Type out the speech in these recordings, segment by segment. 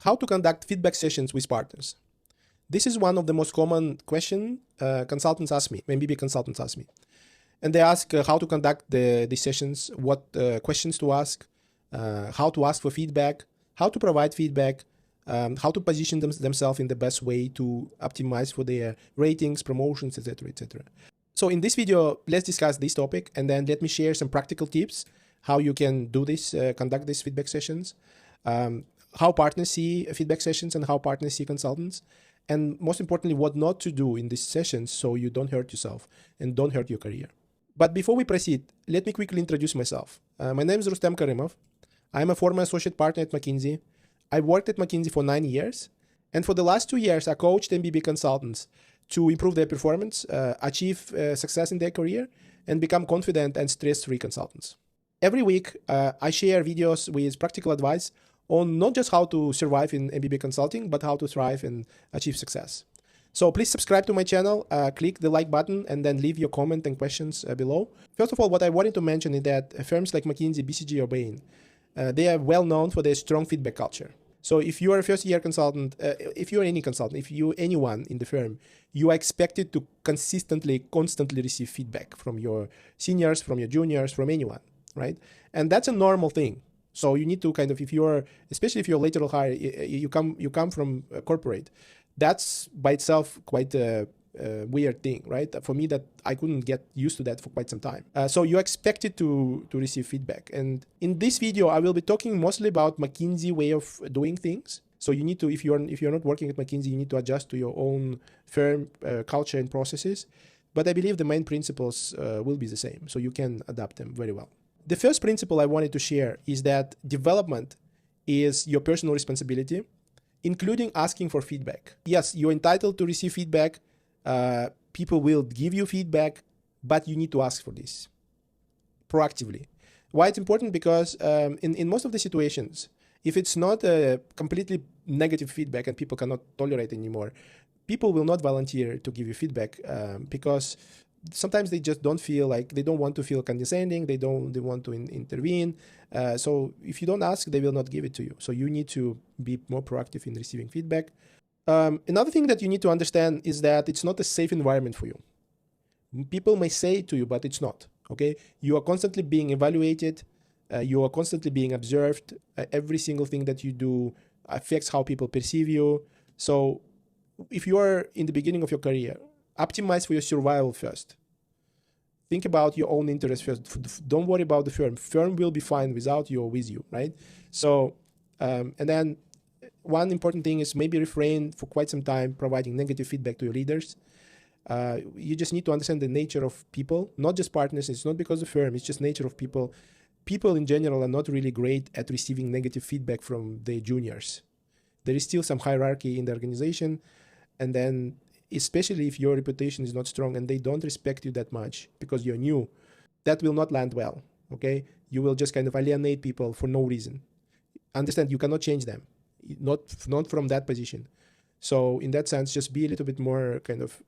How to conduct feedback sessions with partners. This is one of the most common questions consultants ask me, MBB consultants ask me. And they ask how to conduct the sessions, what questions to ask, how to ask for feedback, how to provide feedback, how to position themselves in the best way to optimize for their ratings, promotions, etc., etc. So in this video, let's discuss this topic, and then let me share some practical tips how you can do this, conduct these feedback sessions, how partners see feedback sessions and how partners see consultants, and most importantly, what not to do in these sessions so you don't hurt yourself and don't hurt your career. But before we proceed, let me quickly introduce myself. My name is Rustem Karymov. I'm a former associate partner at McKinsey. I worked at McKinsey for 9 years, and for the last 2 years, I coached MBB consultants to improve their performance, achieve success in their career, and become confident and stress-free consultants. Every week, I share videos with practical advice on not just how to survive in MBB consulting, but how to thrive and achieve success. So please subscribe to my channel, click the like button, and then leave your comment and questions below. First of all, what I wanted to mention is that firms like McKinsey, BCG, or Bain, they are well known for their strong feedback culture. So if you are a first-year consultant, if you're any consultant, if you're anyone in the firm, you are expected to constantly receive feedback from your seniors, from your juniors, from anyone, right? And that's a normal thing. So you need to kind of, especially if you're lateral hire, you come from a corporate, that's by itself quite a weird thing, right? For me, that I couldn't get used to that for quite some time. So you're expected to receive feedback. And in this video, I will be talking mostly about McKinsey way of doing things. So you need to, if you're not working at McKinsey, you need to adjust to your own firm culture and processes. But I believe the main principles will be the same, so you can adapt them very well. The first principle I wanted to share is that development is your personal responsibility, including asking for feedback. Yes, you're entitled to receive feedback. People will give you feedback, but you need to ask for this proactively. Why it's important? Because in most of the situations, if it's not a completely negative feedback and people cannot tolerate anymore, people will not volunteer to give you feedback because sometimes they just don't feel like, they don't want to feel condescending, they want to intervene. So if you don't ask, they will not give it to you. So you need to be more proactive in receiving feedback. Another thing that you need to understand is that it's not a safe environment for you. People may say it to you, but it's not, okay? You are constantly being evaluated. You are constantly being observed. Every single thing that you do affects how people perceive you. So if you are in the beginning of your career, optimize for your survival first. Think about your own interests first. Don't worry about the firm. Firm will be fine without you or with you, right? So, and then one important thing is maybe refrain for quite some time providing negative feedback to your leaders. You just need to understand the nature of people, not just partners. It's not because of the firm, it's just nature of people. People in general are not really great at receiving negative feedback from their juniors. There is still some hierarchy in the organization, and then especially if your reputation is not strong and they don't respect you that much because you're new, that will not land well, okay? You will just kind of alienate people for no reason. Understand, you cannot change them, not from that position. So in that sense, just be a little bit more kind of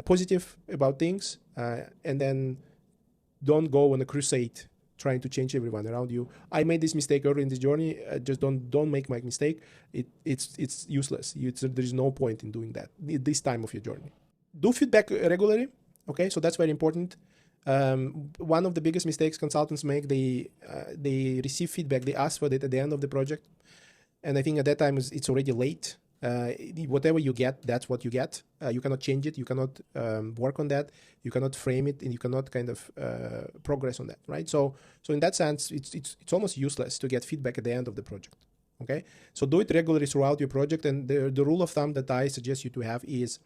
positive about things, and then don't go on a crusade trying to change everyone around you. I made this mistake early in this journey. Just don't make my mistake. It's useless. There is no point in doing that at this time of your journey. Do feedback regularly. Okay, so that's very important. One of the biggest mistakes consultants make, they receive feedback, they ask for it at the end of the project, and I think at that time it's already late. Whatever you get, that's what you get. You cannot change it. You cannot work on that. You cannot frame it, and you cannot kind of progress on that, right? So in that sense, it's almost useless to get feedback at the end of the project. Okay, so do it regularly throughout your project. And the rule of thumb that I suggest you to have is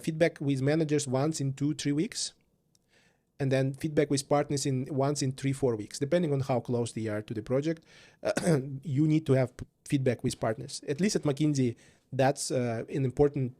feedback with managers once in 2-3 weeks, and then feedback with partners once in 3-4 weeks, depending on how close they are to the project. You need to have feedback with partners. At least at McKinsey, that's an important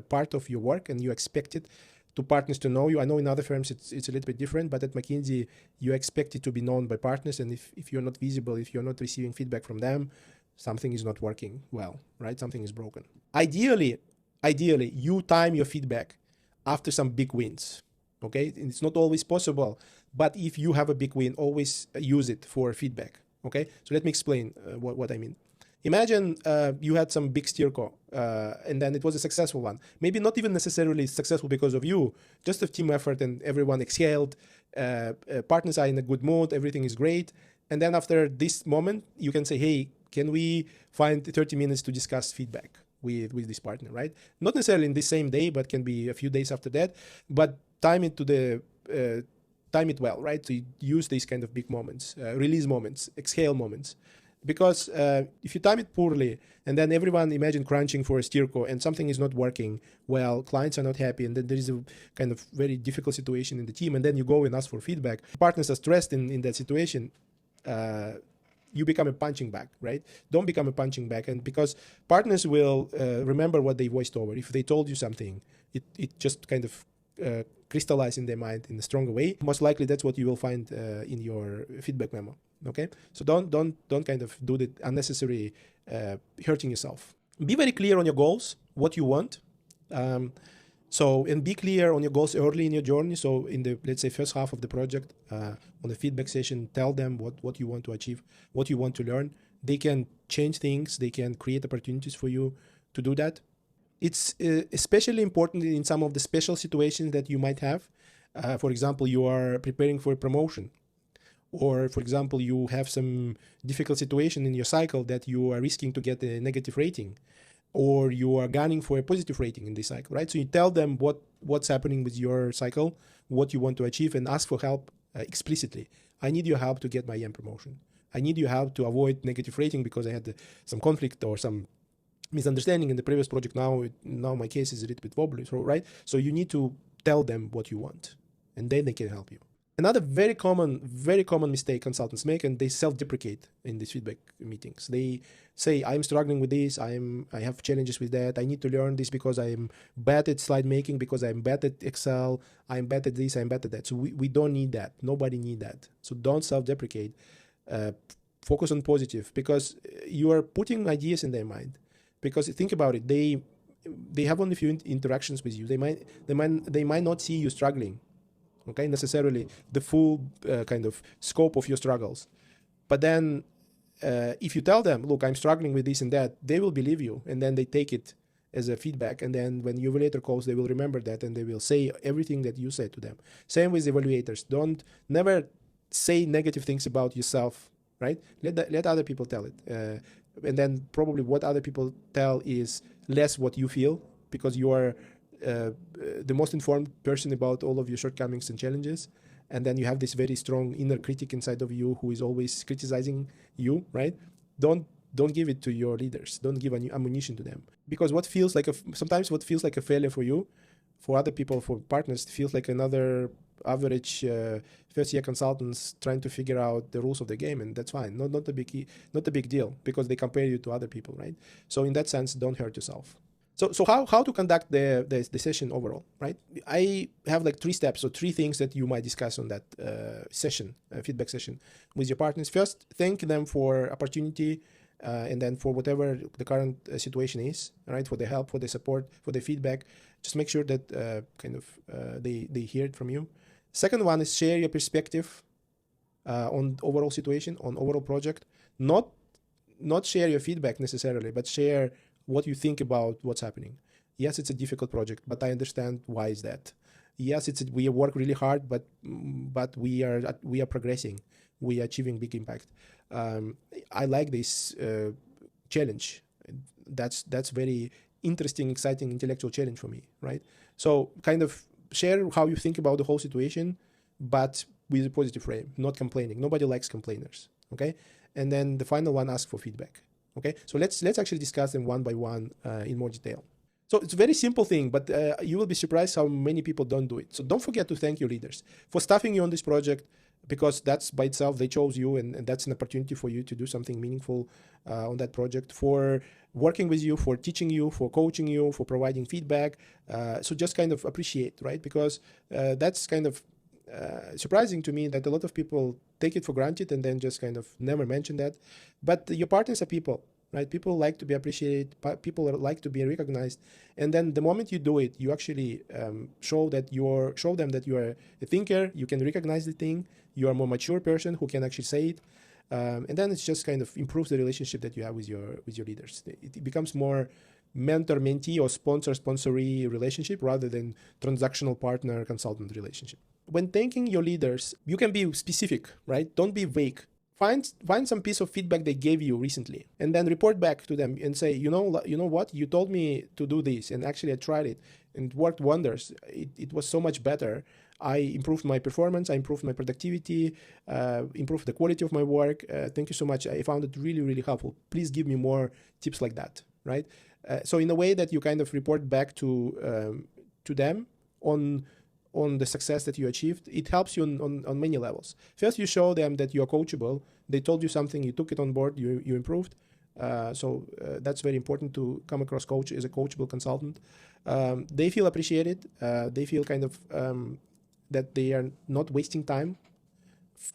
part of your work, and you expect it to partners to know you. I know in other firms it's a little bit different, but at McKinsey, you expect it to be known by partners, and if you're not visible, if you're not receiving feedback from them, something is not working well, right? Something is broken. Ideally, you time your feedback after some big wins. Okay, it's not always possible, but if you have a big win, always use it for feedback. Okay, so let me explain what I mean. Imagine you had some big steerco, and then it was a successful one. Maybe not even necessarily successful because of you, just a team effort and everyone exhaled, partners are in a good mood, everything is great. And then after this moment, you can say, hey, can we find 30 minutes to discuss feedback with this partner, right? Not necessarily in the same day, but can be a few days after that. But time it to the time it well, right? So you use these kind of big moments, release moments, exhale moments. Because if you time it poorly, and then everyone imagine crunching for a steerco and something is not working well, clients are not happy, and then there is a kind of very difficult situation in the team, and then you go and ask for feedback. Partners are stressed in that situation. You become a punching bag, right? Don't become a punching bag. And because partners will remember what they voiced over. If they told you something, it just kind of crystallize in their mind in a stronger way. Most likely that's what you will find in your feedback memo. Okay, so don't kind of do the unnecessary hurting yourself. Be very clear on your goals, what you want. And be clear on your goals early in your journey. So in the, let's say, first half of the project, on the feedback session, tell them what you want to achieve, what you want to learn. They can change things. They can create opportunities for you to do that. It's especially important in some of the special situations that you might have. For example, you are preparing for a promotion. Or, for example, you have some difficult situation in your cycle that you are risking to get a negative rating. Or you are gunning for a positive rating in this cycle, right? So you tell them what's happening with your cycle, what you want to achieve, and ask for help explicitly. I need your help to get my EM promotion. I need your help to avoid negative rating because I had some conflict or some misunderstanding in the previous project. Now my case is a little bit wobbly, so, right? So you need to tell them what you want, and then they can help you. Another very common mistake consultants make, and they self-deprecate in these feedback meetings. They say, I'm struggling with this, I have challenges with that, I need to learn this because I'm bad at slide making, because I'm bad at Excel, I'm bad at this, I'm bad at that. So we don't need that. Nobody need that. So don't self-deprecate. Focus on positive, because you are putting ideas in their mind. Because think about it, they have only few interactions with you. They might not see you struggling. Okay, necessarily the full kind of scope of your struggles. But then if you tell them, look, I'm struggling with this and that, they will believe you, and then they take it as a feedback. And then when you evaluator calls, they will remember that, and they will say everything that you said to them. Same with evaluators. Never say negative things about yourself, right? Let other people tell it. And then probably what other people tell is less what you feel, because you are the most informed person about all of your shortcomings and challenges, and then you have this very strong inner critic inside of you who is always criticizing you, right? Don't give it to your leaders. Don't give any ammunition to them, because sometimes what feels like a failure for you, for other people, for partners, feels like another average first-year consultants trying to figure out the rules of the game, and that's fine. Not a big deal, because they compare you to other people, right? So in that sense, don't hurt yourself. So how to conduct the session overall, right? I have like 3 steps, so 3 things that you might discuss on that session, feedback session with your partners. First, thank them for opportunity, and then for whatever the current situation is, right? For the help, for the support, for the feedback. Just make sure that they hear it from you. Second one is share your perspective on overall situation, on overall project. Not share your feedback necessarily, but share what you think about what's happening. Yes, it's a difficult project, but I understand why is that. Yes, we work really hard, but we are progressing. We are achieving big impact. I like this challenge. That's very interesting, exciting, intellectual challenge for me, right? So kind of share how you think about the whole situation, but with a positive frame, not complaining. Nobody likes complainers, okay? And then the final one, ask for feedback. Okay, so let's actually discuss them one by one in more detail. So it's a very simple thing, but you will be surprised how many people don't do it. So don't forget to thank your leaders for staffing you on this project, because that's by itself, they chose you, and that's an opportunity for you to do something meaningful on that project, for working with you, for teaching you, for coaching you, for providing feedback. So just kind of appreciate, right? Because that's kind of surprising to me that a lot of people take it for granted and then just kind of never mention that. But your partners are people, right? People like to be appreciated. People like to be recognized. And then the moment you do it, you actually show them that you are a thinker. You can recognize the thing. You are a more mature person who can actually say it. And then it's just kind of improves the relationship that you have with your leaders. It becomes more mentor-mentee or sponsor-sponsoree relationship rather than transactional partner-consultant relationship. When thanking your leaders, you can be specific, right? Don't be vague. Find some piece of feedback they gave you recently, and then report back to them and say, you know what, you told me to do this, and actually I tried it, and it worked wonders. It was so much better. I improved my performance, I improved my productivity, improved the quality of my work. Thank you so much. I found it really, really helpful. Please give me more tips like that, right? So in a way that you kind of report back to them on the success that you achieved, it helps you on many levels. First, you show them that you are coachable. They told you something, you took it on board, you improved. So that's very important to come across coach as a coachable consultant. They feel appreciated. They feel kind of that they are not wasting time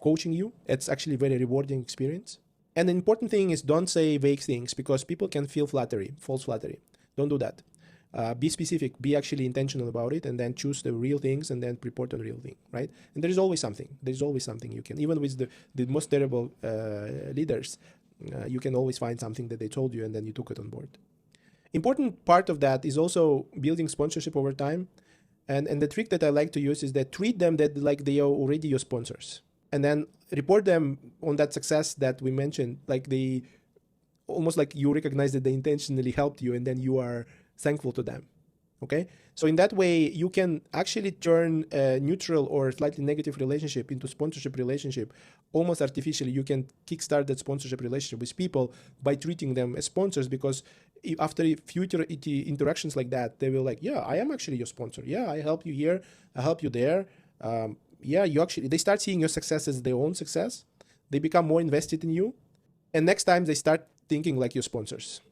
coaching you. It's actually a very rewarding experience. And the important thing is, don't say vague things, because people can feel flattery, false flattery. Don't do that. Be specific, be actually intentional about it, and then choose the real things and then report on real thing, right? And there is always something. There's always something you can, even with the most terrible leaders, you can always find something that they told you and then you took it on board. Important part of that is also building sponsorship over time. And the trick that I like to use is that treat them that like they are already your sponsors. And then report them on that success that we mentioned, like they almost like you recognize that they intentionally helped you and then you are thankful to them. Okay, so in that way you can actually turn a neutral or slightly negative relationship into sponsorship relationship almost artificially. You can kickstart that sponsorship relationship with people by treating them as sponsors, because after future interactions like that, they will like, yeah, I am actually your sponsor. Yeah, I help you here, I help you there. Yeah, they start seeing your success as their own success. They become more invested in you, and next time they start thinking like your sponsors.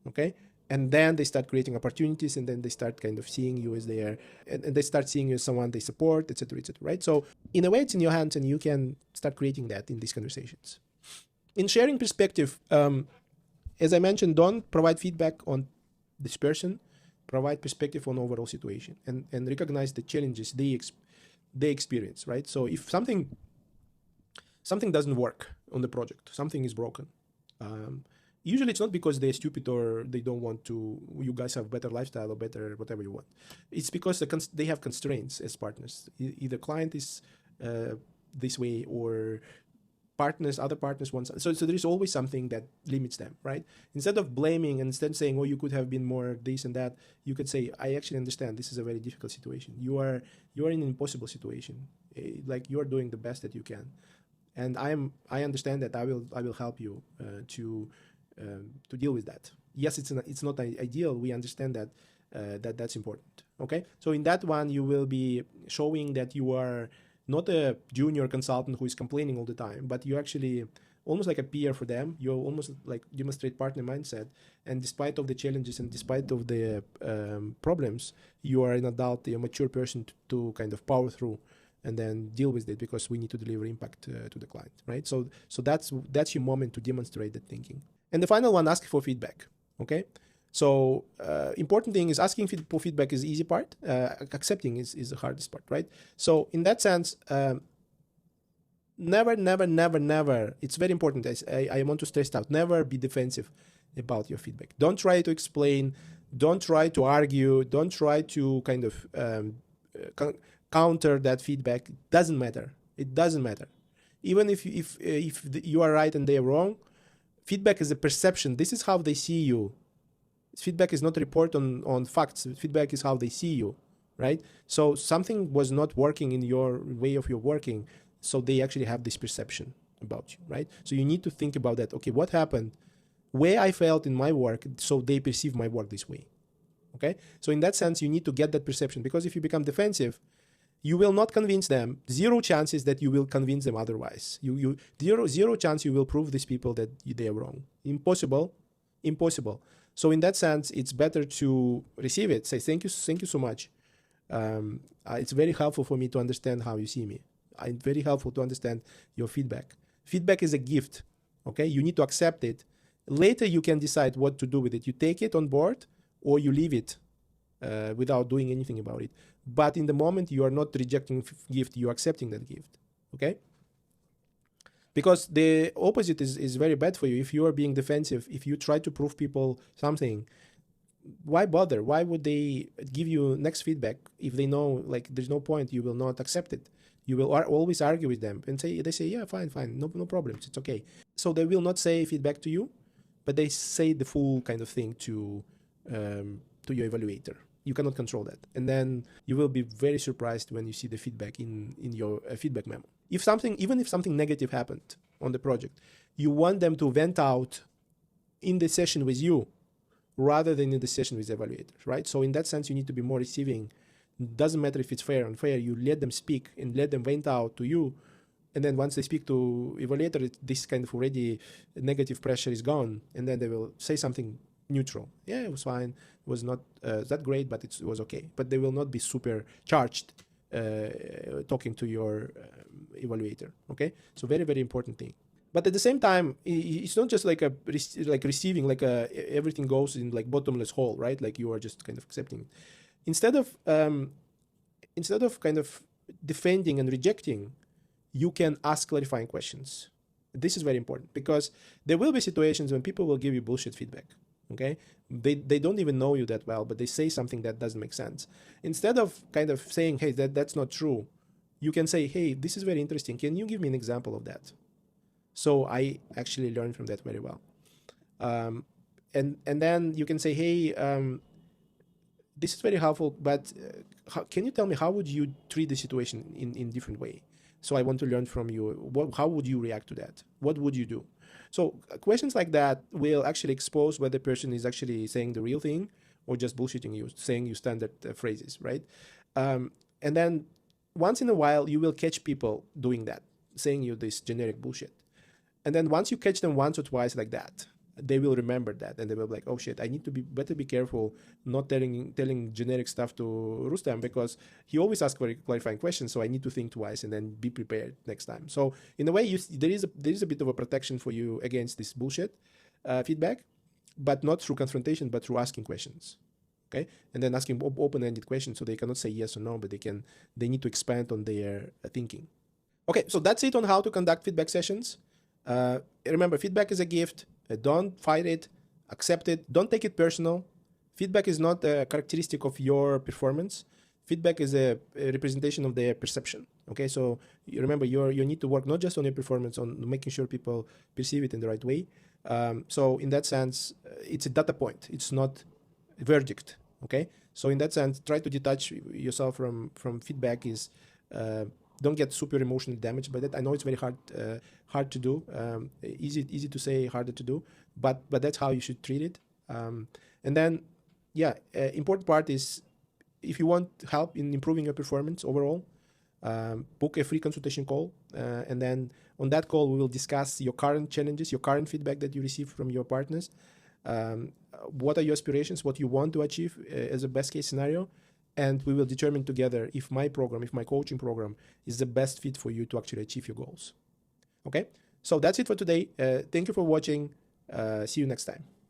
Okay. And then they start creating opportunities, and then they start kind of seeing you as their, and they start seeing you as someone they support, etc., right? So in a way, it's in your hands, and you can start creating that in these conversations. In sharing perspective, as I mentioned, don't provide feedback on this person. Provide perspective on overall situation, and recognize the challenges they experience, right? So if something doesn't work on the project, something is broken. Usually it's not because they're stupid or they don't want to, you guys have better lifestyle or better whatever you want. It's because they have constraints as partners. Either client is this way, or other partners want. So there is always something that limits them, right? Instead of blaming and instead saying, oh, you could have been more this and that, you could say, I actually understand this is a very difficult situation. You are in an impossible situation. Like, you are doing the best that you can. And I understand that I will help you to deal with that. Yes, it's not ideal. We understand that that's important. Okay, so in that one, you will be showing that you are not a junior consultant who is complaining all the time, but you actually almost like a peer for them. You almost like demonstrate partner mindset, and despite of the challenges and despite of the problems, you are an adult, a mature person to kind of power through and then deal with it, because we need to deliver impact to the client, right? So that's your moment to demonstrate that thinking. And the final one, ask for feedback. Okay, so important thing is asking for feedback is the easy part. Accepting is the hardest part, right? So in that sense, never. It's very important. I want to stress out. Never be defensive about your feedback. Don't try to explain. Don't try to argue. Don't try to kind of counter that feedback. It doesn't matter. Even if you are right and they are wrong, feedback is a perception. This is how they see you. Feedback is not a report on facts. Feedback is how they see you, right? So something was not working in your way of your working, so they actually have this perception about you, right? So you need to think about that. Okay, what happened? Where I failed in my work, so they perceive my work this way. Okay, so in that sense, you need to get that perception, because if you become defensive, you will not convince them. Zero chances that you will convince them otherwise. Zero chance you will prove these people that they are wrong. Impossible. So in that sense, it's better to receive it. Say thank you so much. It's very helpful for me to understand how you see me. It's very helpful to understand your feedback. Feedback is a gift. Okay, you need to accept it. Later, you can decide what to do with it. You take it on board, or you leave it without doing anything about it. But in the moment, you are not rejecting gift, you are accepting that gift. Okay? Because the opposite is very bad for you. If you are being defensive, if you try to prove people something, why bother? Why would they give you next feedback if they know like there's no point, you will not accept it? You will always argue with them and they say, yeah, fine, no problems, it's okay. So they will not say feedback to you, but they say the full kind of thing to your evaluator. You cannot control that. And then you will be very surprised when you see the feedback in your feedback memo. Even if something negative happened on the project, you want them to vent out in the session with you rather than in the session with the evaluator, right? So in that sense, you need to be more receiving. Doesn't matter if it's fair or unfair, you let them speak and let them vent out to you. And then once they speak to evaluator, this kind of already negative pressure is gone. And then they will say something neutral. Yeah, it was fine. It was not that great, but it was okay. But they will not be super charged talking to your evaluator. Okay, so very, very important thing. But at the same time, it's not just like receiving, like everything goes in like bottomless hole, right? Like you are just kind of accepting it. Instead of kind of defending and rejecting, you can ask clarifying questions. This is very important because there will be situations when people will give you bullshit feedback. Okay, they don't even know you that well, but they say something that doesn't make sense. Instead of kind of saying, hey, that's not true, you can say, hey, this is very interesting. Can you give me an example of that? So I actually learned from that very well. And then you can say, hey, this is very helpful, but can you tell me how would you treat the situation in different way? So I want to learn from you. How would you react to that? What would you do? So questions like that will actually expose whether the person is actually saying the real thing or just bullshitting you, saying you standard phrases, right? And then once in a while, you will catch people doing that, saying you this generic bullshit. And then once you catch them once or twice like that, they will remember that and they will be like, oh shit, I need to better be careful not telling generic stuff to Rustem because he always asks very clarifying questions. So I need to think twice and then be prepared next time. So in a way, there is a bit of a protection for you against this bullshit feedback, but not through confrontation, but through asking questions. Okay, and then asking open-ended questions so they cannot say yes or no, but they need to expand on their thinking. Okay, so that's it on how to conduct feedback sessions. Remember, feedback is a gift. Don't fight it, accept it, don't take it personal. Feedback is not a characteristic of your performance. Feedback is a representation of their perception. Okay, so you remember you need to work not just on your performance, on making sure people perceive it in the right way. So in that sense, it's a data point. It's not a verdict. Okay, so in that sense, try to detach yourself from feedback. Don't get super emotionally damaged by that. I know it's very hard to do. Easy to say, harder to do. But that's how you should treat it. And then, important part is if you want help in improving your performance overall, book a free consultation call. And then on that call, we will discuss your current challenges, your current feedback that you receive from your partners. What are your aspirations? What you want to achieve as a best case scenario? And we will determine together if my coaching program is the best fit for you to actually achieve your goals. Okay, so that's it for today. Thank you for watching. See you next time.